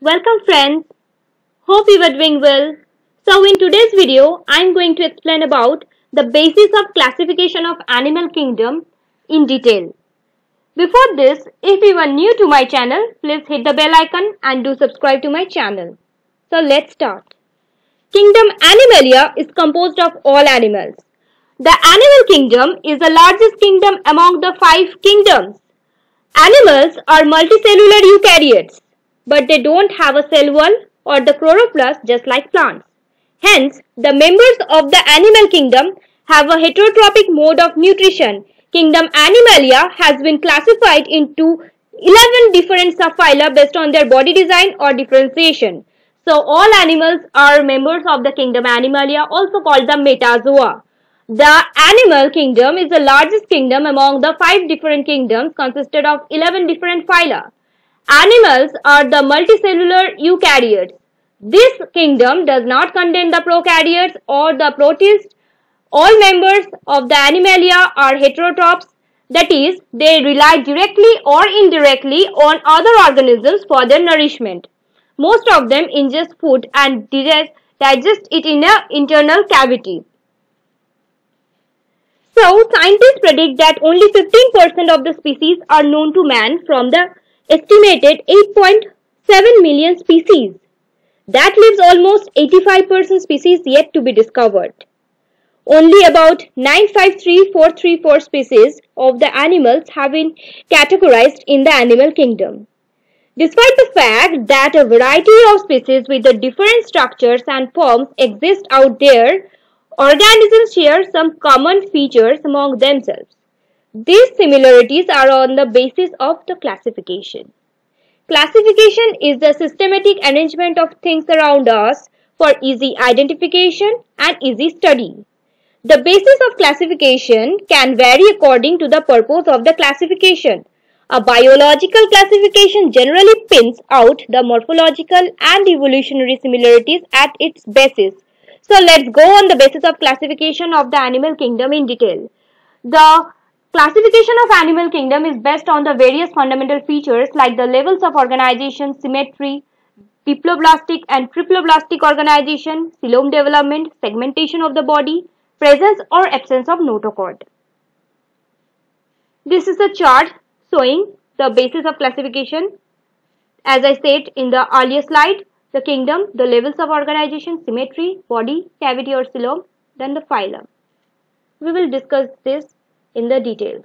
Welcome friends, hope you are doing well. So in today's video, I am going to explain about the basis of classification of animal kingdom in detail. Before this, if you are new to my channel, please hit the bell icon and do subscribe to my channel. So let's start. Kingdom Animalia is composed of all animals. The animal kingdom is the largest kingdom among the 5 kingdoms. Animals are multicellular eukaryotes, but they don't have a cell wall or the chloroplast just like plants. Hence, the members of the animal kingdom have a heterotrophic mode of nutrition. Kingdom Animalia has been classified into 11 different subphyla based on their body design or differentiation. So, all animals are members of the Kingdom Animalia, also called the metazoa. The animal kingdom is the largest kingdom among the 5 different kingdoms consisted of 11 different phyla. Animals are the multicellular eukaryotes. This kingdom does not contain the prokaryotes or the protists. All members of the Animalia are heterotrophs, that is, they rely directly or indirectly on other organisms for their nourishment. Most of them ingest food and digest it in an internal cavity. So, scientists predict that only 15% of the species are known to man from the estimated 8.7 million species. That leaves almost 85% species yet to be discovered. Only about 953,434 species of the animals have been categorized in the animal kingdom. Despite the fact that a variety of species with the different structures and forms exist out there, organisms share some common features among themselves. These similarities are on the basis of the classification. Classification is the systematic arrangement of things around us for easy identification and easy study. The basis of classification can vary according to the purpose of the classification. A biological classification generally pins out the morphological and evolutionary similarities at its basis. So let's go on the basis of classification of the animal kingdom in detail. The classification of animal kingdom is based on the various fundamental features like the levels of organization, symmetry, diploblastic and triploblastic organization, Salome development, segmentation of the body, presence or absence of notochord. This is a chart showing the basis of classification. As I said in the earlier slide, the kingdom, the levels of organization, symmetry, body, cavity or Salome, then the phylum. We will discuss this in the details.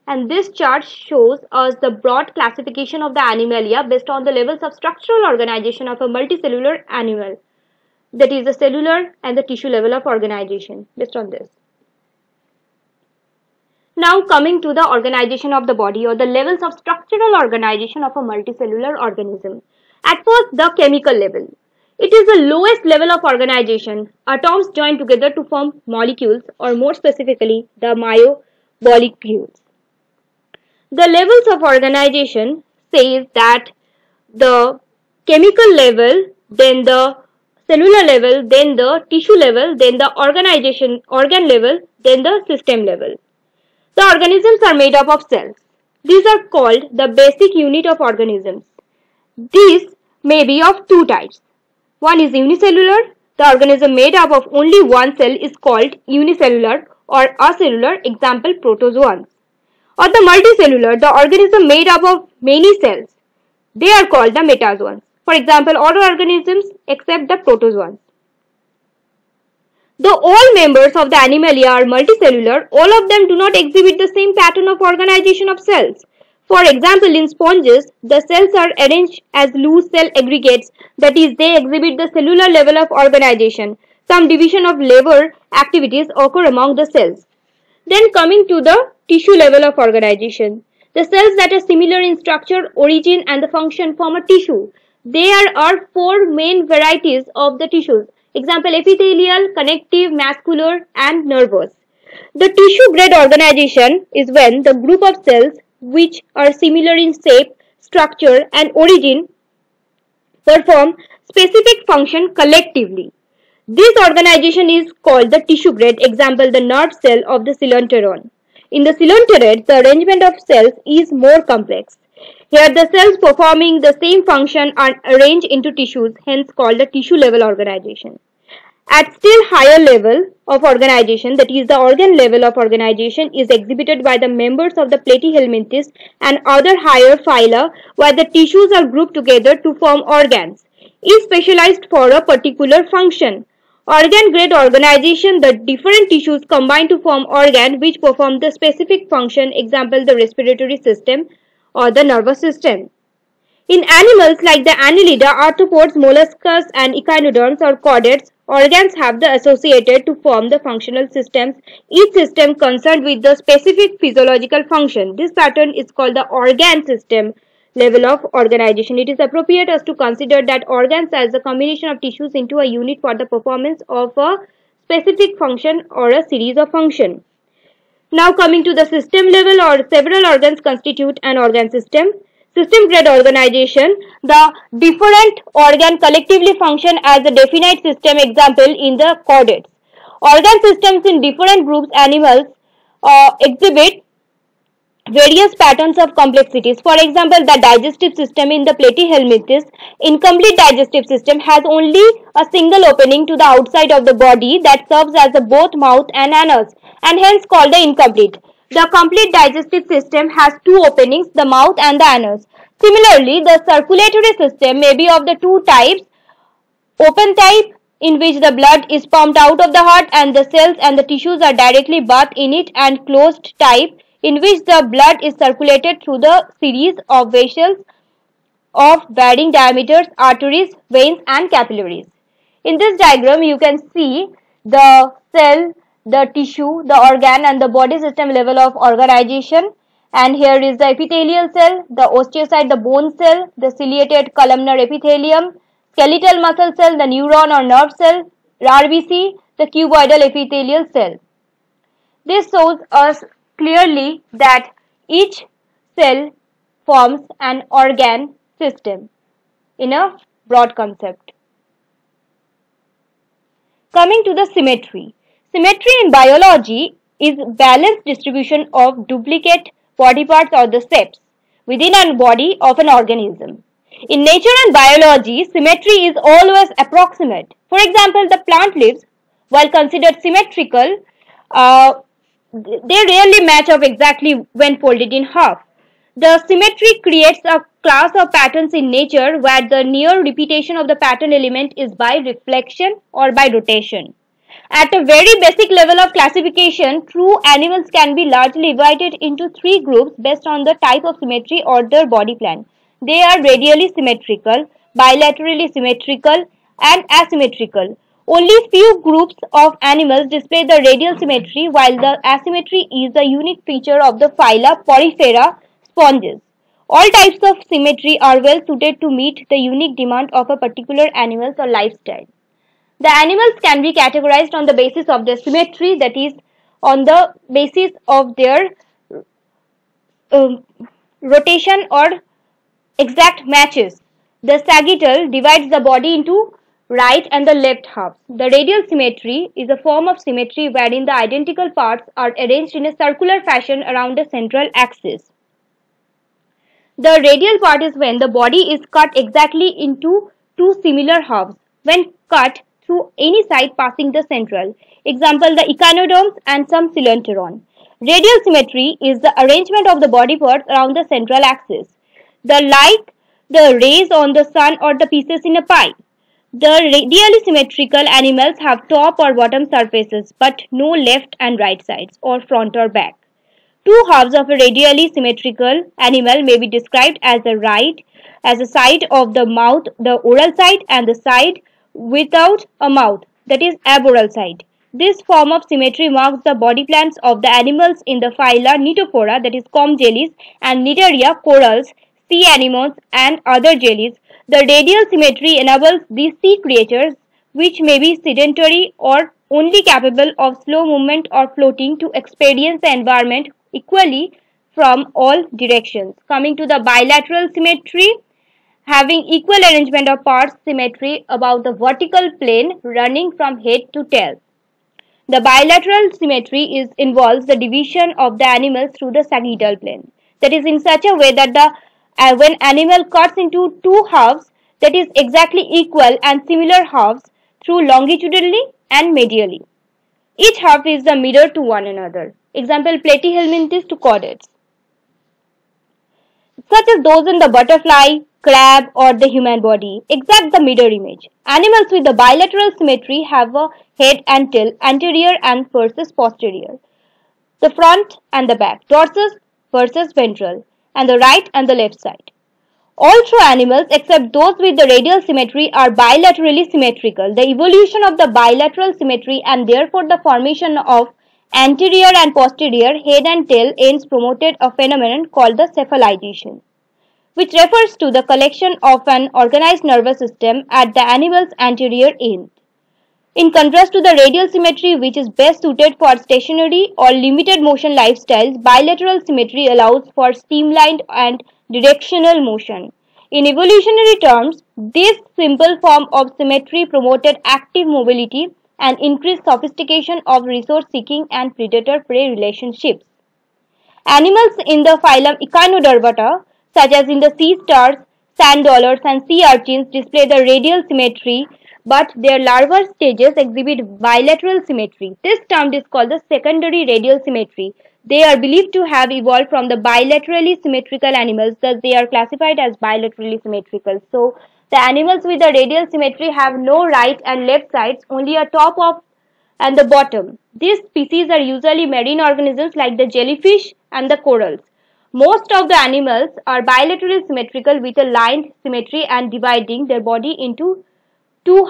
And this chart shows us the broad classification of the Animalia based on the levels of structural organization of a multicellular animal. That is the cellular and the tissue level of organization based on this. Now coming to the organization of the body or the levels of structural organization of a multicellular organism. At first, the chemical level. It is the lowest level of organization. Atoms join together to form molecules or more specifically the myomolecules. The levels of organization says that the chemical level, then the cellular level, then the tissue level, then the organ level, then the system level. The organisms are made up of cells. These are called the basic unit of organisms. These may be of 2 types. One is unicellular. The organism made up of only one cell is called unicellular or acellular, example protozoans. Or the multicellular, the organism made up of many cells. They are called the metazoans. For example, all organisms except the protozoans. Though all members of the Animalia are multicellular, all of them do not exhibit the same pattern of organization of cells. For example, in sponges, the cells are arranged as loose cell aggregates, that is, they exhibit the cellular level of organization. Some division of labor activities occur among the cells. Then coming to the tissue level of organization. The cells that are similar in structure, origin and the function form a tissue. There are 4 main varieties of the tissues. Example, epithelial, connective, muscular and nervous. The tissue grade organization is when the group of cells which are similar in shape, structure and origin perform specific function collectively. This organization is called the tissue grade, example the nerve cell of the coelenteron. In the coelenterate, the arrangement of cells is more complex. Here the cells performing the same function are arranged into tissues, hence called a tissue level organization. At still higher level of organization, that is the organ level of organization, is exhibited by the members of the Platyhelminthes and other higher phyla, where the tissues are grouped together to form organs, is specialized for a particular function. Organ grade organization, the different tissues combine to form organ which perform the specific function, example the respiratory system or the nervous system. In animals like the annelida, arthropods, molluscs and echinoderms or chordates, organs have the associated to form the functional systems, each system concerned with the specific physiological function. This pattern is called the organ system level of organization. It is appropriate us to consider that organs as a combination of tissues into a unit for the performance of a specific function or a series of functions. Now coming to the system level, or several organs constitute an organ system. System grade organization, the different organ collectively function as a definite system, example in the chordates. Organ systems in different groups animals exhibit various patterns of complexities. For example, the digestive system in the Platyhelminthes, incomplete digestive system, has only a single opening to the outside of the body that serves as a both mouth and anus, and hence called the incomplete. The complete digestive system has two openings, the mouth and the anus. Similarly, the circulatory system may be of the two types: open type, in which the blood is pumped out of the heart and the cells and the tissues are directly bathed in it, and closed type, in which the blood is circulated through the series of vessels of varying diameters, arteries, veins and capillaries. In this diagram, you can see the cell, the tissue, the organ and the body system level of organization. And here is the epithelial cell, the osteocyte, the bone cell, the ciliated columnar epithelium, skeletal muscle cell, the neuron or nerve cell, RBC, the cuboidal epithelial cell. This shows us clearly that each cell forms an organ system in a broad concept. Coming to the symmetry. Symmetry in biology is balanced distribution of duplicate body parts or the steps within a body of an organism. In nature and biology, symmetry is always approximate. For example, the plant leaves, while considered symmetrical, they rarely match up exactly when folded in half. The symmetry creates a class of patterns in nature where the near repetition of the pattern element is by reflection or by rotation. At a very basic level of classification, true animals can be largely divided into three groups based on the type of symmetry or their body plan. They are radially symmetrical, bilaterally symmetrical, and asymmetrical. Only few groups of animals display the radial symmetry, while the asymmetry is a unique feature of the phyla Porifera sponges. All types of symmetry are well suited to meet the unique demand of a particular animal's or lifestyle. The animals can be categorized on the basis of their symmetry, that is, on the basis of their rotation or exact matches. The sagittal divides the body into right and the left halves. The radial symmetry is a form of symmetry wherein the identical parts are arranged in a circular fashion around a central axis. The radial part is when the body is cut exactly into two similar halves, when cut through any side passing the central. Example, the echinoderms and some coelenteron. Radial symmetry is the arrangement of the body parts around the central axis. Like the rays on the sun or the pieces in a pie. The radially symmetrical animals have top or bottom surfaces, but no left and right sides or front or back. Two halves of a radially symmetrical animal may be described as the side of the mouth, the oral side, and the side without a mouth, that is aboral side. This form of symmetry marks the body plans of the animals in the phyla Notochord, that is comb jellies, and Cnidaria, corals, sea anemones, and other jellies. The radial symmetry enables these sea creatures, which may be sedentary or only capable of slow movement or floating, to experience the environment equally from all directions. Coming to the bilateral symmetry, having equal arrangement of parts, symmetry about the vertical plane running from head to tail. The bilateral symmetry involves the division of the animals through the sagittal plane, that is in such a way that the when animal cuts into two halves that is exactly equal and similar halves through longitudinally and medially. Each half is the mirror to one another. Example, platyhelminthes to chordates, such as those in the butterfly, crab, or the human body, exact the mirror image. Animals with the bilateral symmetry have a head and tail, anterior and versus posterior, the front and the back, dorsal versus ventral, and the right and the left side. All true animals except those with the radial symmetry are bilaterally symmetrical. The evolution of the bilateral symmetry and therefore the formation of anterior and posterior head and tail ends promoted a phenomenon called the cephalization, which refers to the collection of an organized nervous system at the animal's anterior end. In contrast to the radial symmetry, which is best suited for stationary or limited motion lifestyles, bilateral symmetry allows for streamlined and directional motion. In evolutionary terms, this simple form of symmetry promoted active mobility and increased sophistication of resource-seeking and predator-prey relationships. Animals in the phylum Echinodermata, such as in the sea stars, sand dollars, and sea urchins, display the radial symmetry, but their larval stages exhibit bilateral symmetry. This term is called the secondary radial symmetry. They are believed to have evolved from the bilaterally symmetrical animals, thus they are classified as bilaterally symmetrical. So, the animals with the radial symmetry have no right and left sides, only a top of and the bottom. These species are usually marine organisms like the jellyfish and the corals. Most of the animals are bilaterally symmetrical with a lined symmetry and dividing their body into two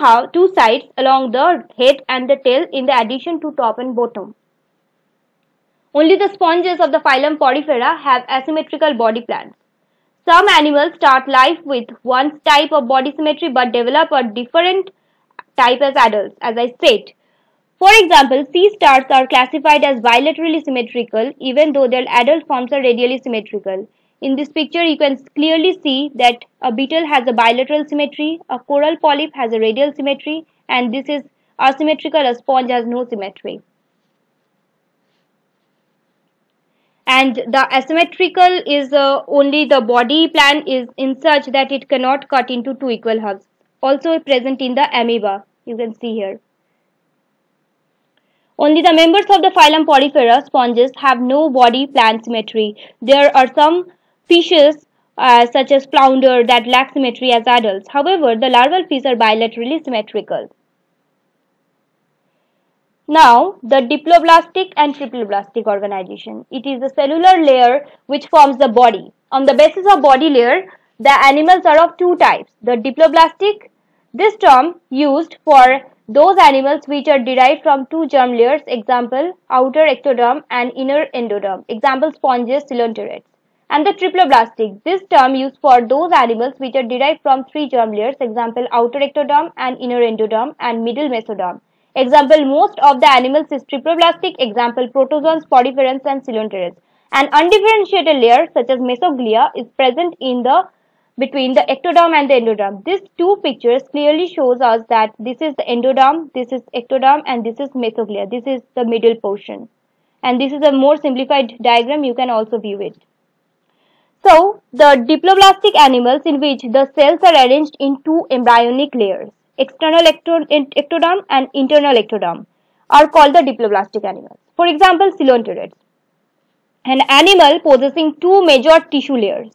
sides along the head and the tail in the addition to top and bottom. Only the sponges of the phylum Porifera have asymmetrical body plans. Some animals start life with one type of body symmetry but develop a different type as adults, as I said. For example, sea stars are classified as bilaterally symmetrical even though their adult forms are radially symmetrical. In this picture, you can clearly see that a beetle has a bilateral symmetry, a coral polyp has a radial symmetry, and this is asymmetrical, a sponge has no symmetry. And the asymmetrical is only the body plan is in such that it cannot cut into two equal halves. Also present in the amoeba, you can see here. Only the members of the phylum Porifera sponges have no body plan symmetry. There are some fishes such as flounder that lack symmetry as adults. However, the larval fish are bilaterally symmetrical. Now, the diploblastic and triploblastic organization. It is the cellular layer which forms the body. On the basis of body layer, the animals are of two types. The diploblastic, this term used for those animals which are derived from two germ layers, example, outer ectoderm and inner endoderm, example, sponges, coelenterate. And the triploblastic, this term used for those animals which are derived from three germ layers, example, outer ectoderm and inner endoderm and middle mesoderm. Example, most of the animals is triploblastic, example, protozoans, poriferans and coelenterates. An undifferentiated layer such as mesoglia is present in the between the ectoderm and the endoderm. These two pictures clearly shows us that this is the endoderm, this is ectoderm and this is mesoglia. This is the middle portion. And this is a more simplified diagram, you can also view it. So, the diploblastic animals in which the cells are arranged in two embryonic layers, external ectoderm and internal ectoderm, are called the diploblastic animals. For example, coelenterates, an animal possessing two major tissue layers.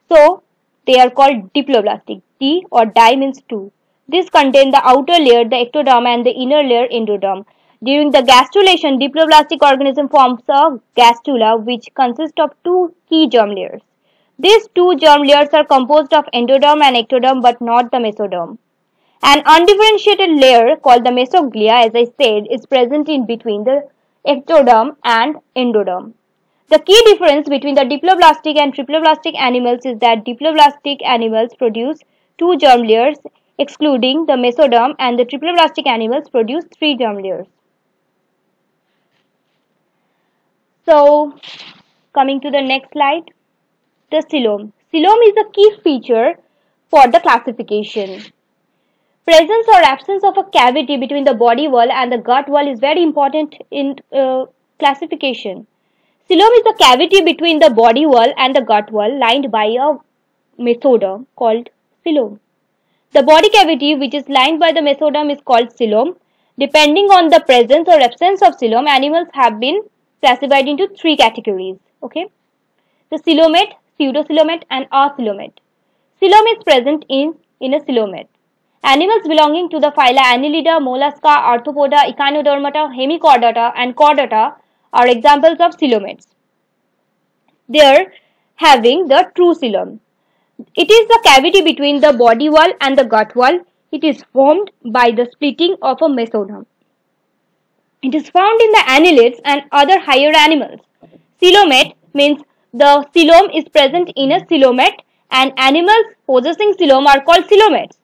So, they are called diploblastic. D or di means two. This contain the outer layer, the ectoderm, and the inner layer, endoderm. During the gastrulation, diploblastic organism forms a gastrula which consists of two key germ layers. These two germ layers are composed of endoderm and ectoderm but not the mesoderm. An undifferentiated layer called the mesoglia, as I said, is present in between the ectoderm and endoderm. The key difference between the diploblastic and triploblastic animals is that diploblastic animals produce two germ layers excluding the mesoderm and the triploblastic animals produce three germ layers. So, coming to the next slide, the coelom. Coelom is a key feature for the classification. Presence or absence of a cavity between the body wall and the gut wall is very important in classification. Coelom is the cavity between the body wall and the gut wall lined by a mesoderm called coelom. The body cavity which is lined by the mesoderm is called coelom. Depending on the presence or absence of coelom, animals have been classified into three categories. Okay, the coelomate, pseudocoelomate, and acoelomate. Coelom is present in a coelomate. Animals belonging to the phyla Annelida, Mollusca, Arthropoda, Echinodermata, Hemichordata, and Chordata are examples of coelomates. They are having the true coelom. It is the cavity between the body wall and the gut wall. It is formed by the splitting of a mesoderm. It is found in the annelids and other higher animals. Coelomate means the coelom is present in a coelomate, and animals possessing coelom are called coelomates.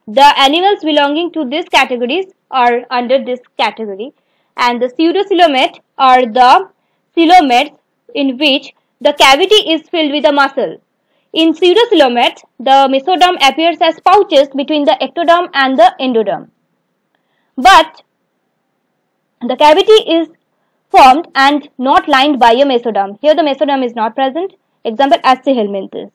The animals belonging to these categories are under this category, and the pseudocoelomate are the coelomates in which the cavity is filled with a muscle. In pseudocoelomates, the mesoderm appears as pouches between the ectoderm and the endoderm. But the cavity is formed and not lined by a mesoderm. Here the mesoderm is not present. Example, AIIMS.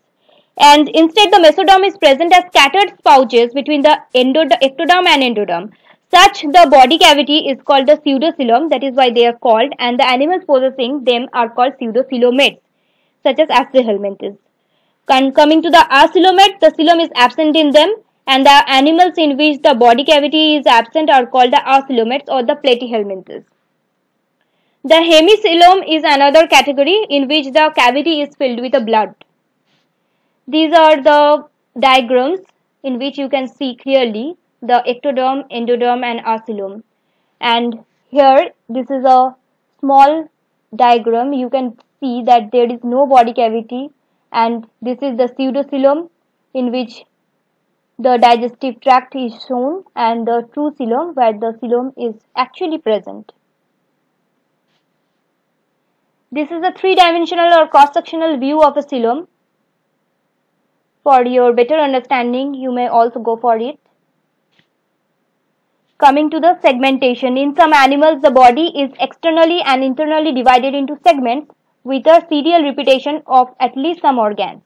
And instead the mesoderm is present as scattered pouches between the ectoderm and endoderm. Such the body cavity is called the pseudocoelom, that is why they are called, and the animals possessing them are called pseudocoelomates, such as AIIMS. Coming to the acoelomate, the coelom is absent in them, and the animals in which the body cavity is absent are called the acoelomates or the platyhelminthes. The hemicoelom is another category in which the cavity is filled with a blood. These are the diagrams in which you can see clearly the ectoderm, endoderm, and acoelom. And here this is a small diagram. You can see that there is no body cavity, and this is the pseudocoelom in which the digestive tract is shown, and the true coelom where the coelom is actually present. This is a three-dimensional or cross-sectional view of a coelom. For your better understanding, you may also go for it. Coming to the segmentation, in some animals the body is externally and internally divided into segments with a serial repetition of at least some organs.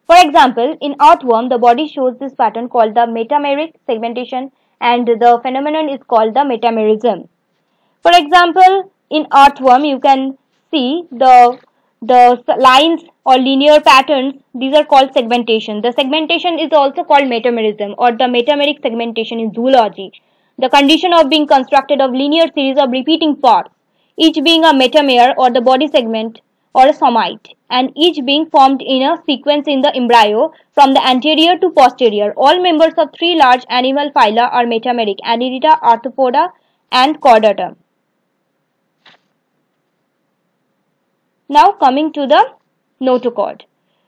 For example, in earthworm, the body shows this pattern called the metameric segmentation, and the phenomenon is called the metamerism. For example, in earthworm, you can see the lines or linear patterns. These are called segmentation. The segmentation is also called metamerism or the metameric segmentation in zoology. The condition of being constructed of linear series of repeating parts, each being a metamere or the body segment or a somite, and each being formed in a sequence in the embryo from the anterior to posterior. All members of three large animal phyla are metameric: Annelida, Arthropoda, and Chordata. Now coming to the notochord.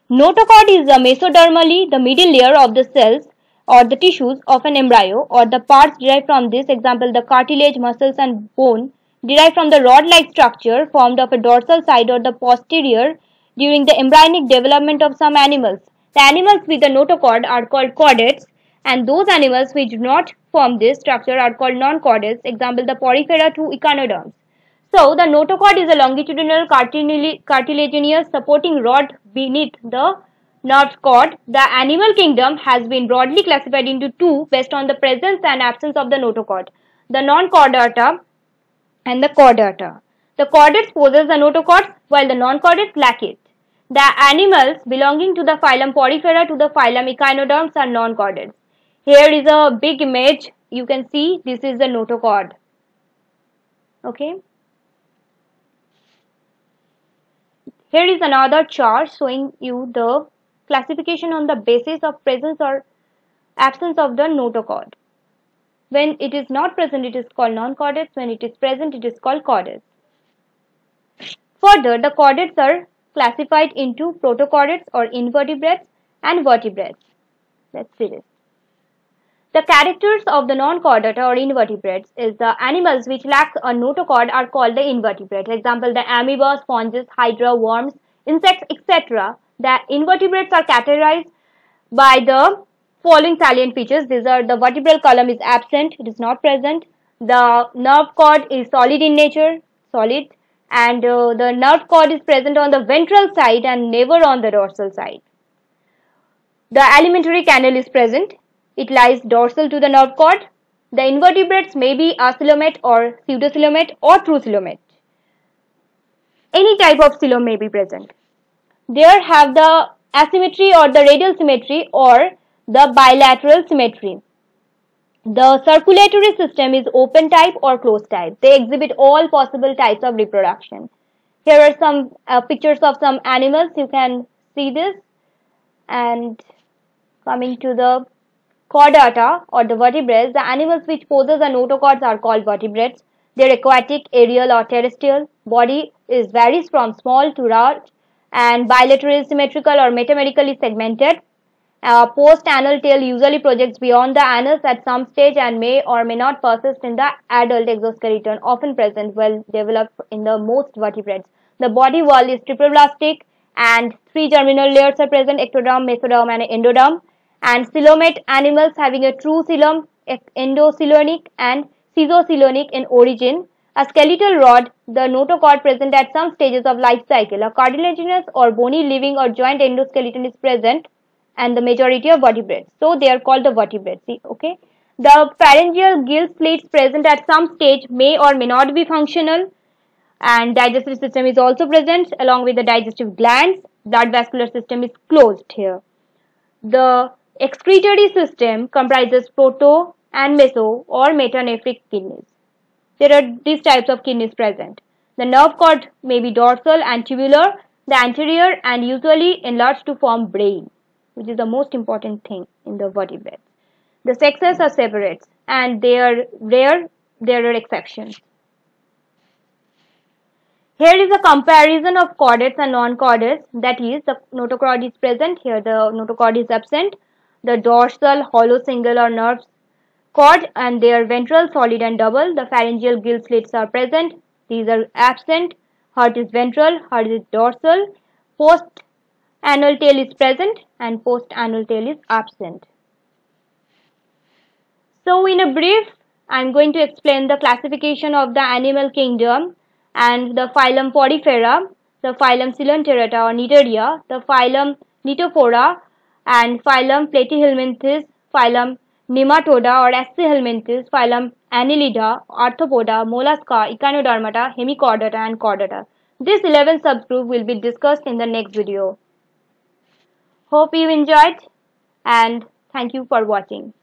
Notochord is the mesodermally the middle layer of the cells or the tissues of an embryo, or the parts derived from this. Example, the cartilage, muscles, and bone derived from the rod-like structure formed of a dorsal side or the posterior during the embryonic development of some animals. The animals with the notochord are called chordates, and those animals which do not form this structure are called non-chordates. Example, the porifera to echinoderms. So, the notochord is a longitudinal cartilaginous supporting rod beneath the nerve cord. The animal kingdom has been broadly classified into two based on the presence and absence of the notochord: the non-chordata and the chordata. The chordates possess the notochord while the non-chordates lack it. The animals belonging to the phylum Porifera to the phylum Echinoderms are non-chordates. Here is a big image. You can see this is the notochord. Okay. Here is another chart showing you the classification on the basis of presence or absence of the notochord. When it is not present, it is called non-chordates. When it is present, it is called chordates. Further, the chordates are classified into protochordates or invertebrates and vertebrates. Let's see this. The characters of the non-chordata or invertebrates is the animals which lack a notochord are called the invertebrates. Example, the amoeba, sponges, hydra, worms, insects, etc. The invertebrates are categorized by the following salient features. These are: the vertebral column is absent, it is not present. The nerve cord is solid in nature, solid, and the nerve cord is present on the ventral side and never on the dorsal side. The alimentary canal is present. It lies dorsal to the nerve cord. The invertebrates may be acoelomate or pseudocoelomate or true coelomate. Any type of coelom may be present. There have the asymmetry or the radial symmetry or the bilateral symmetry. The circulatory system is open type or closed type. They exhibit all possible types of reproduction. Here are some pictures of some animals. You can see this. And coming to the chordata or the vertebrates, the animals which possess the notochords are called vertebrates. They are aquatic, aerial or terrestrial. Body is varies from small to large and bilaterally symmetrical or metamerically segmented. Post-anal tail usually projects beyond the anus at some stage and may or may not persist in the adult exoskeleton, often present, well developed in the most vertebrates. The body wall is triploblastic and 3 germinal layers are present: ectoderm, mesoderm and endoderm. And coelomate animals having a true coelom, endocoelonic and schizocoelonic in origin. A skeletal rod, the notochord present at some stages of life cycle. A cartilaginous or bony living or joint endoskeleton is present, and the majority of vertebrates. So they are called the vertebrates. See, okay. The pharyngeal gill slits present at some stage may or may not be functional, and digestive system is also present along with the digestive glands. Blood vascular system is closed here. The excretory system comprises proto and meso or metanephric kidneys. There are these types of kidneys present. The nerve cord may be dorsal and tubular, the anterior, and usually enlarged to form brain, which is the most important thing in the vertebrates. The sexes are separate and they are rare. There are exceptions. Here is a comparison of chordates and non-chordates. That is, the notochord is present. Here the notochord is absent. The dorsal, hollow, single or nerve cord and they are ventral, solid and double. The pharyngeal gill slits are present. These are absent. Heart is ventral, heart is dorsal. Post-anal tail is present and post-anal tail is absent. So in a brief, I am going to explain the classification of the animal kingdom and the phylum Porifera, the phylum Coelenterata or Nitaria, the phylum Nitophora and phylum Platyhelminthes, phylum Nematoda or Astyhelminthes, phylum Annelida, Arthropoda, Mollusca, Echinodermata, Hemichordata and Chordata. This 11 subgroup will be discussed in the next video. Hope you enjoyed and thank you for watching.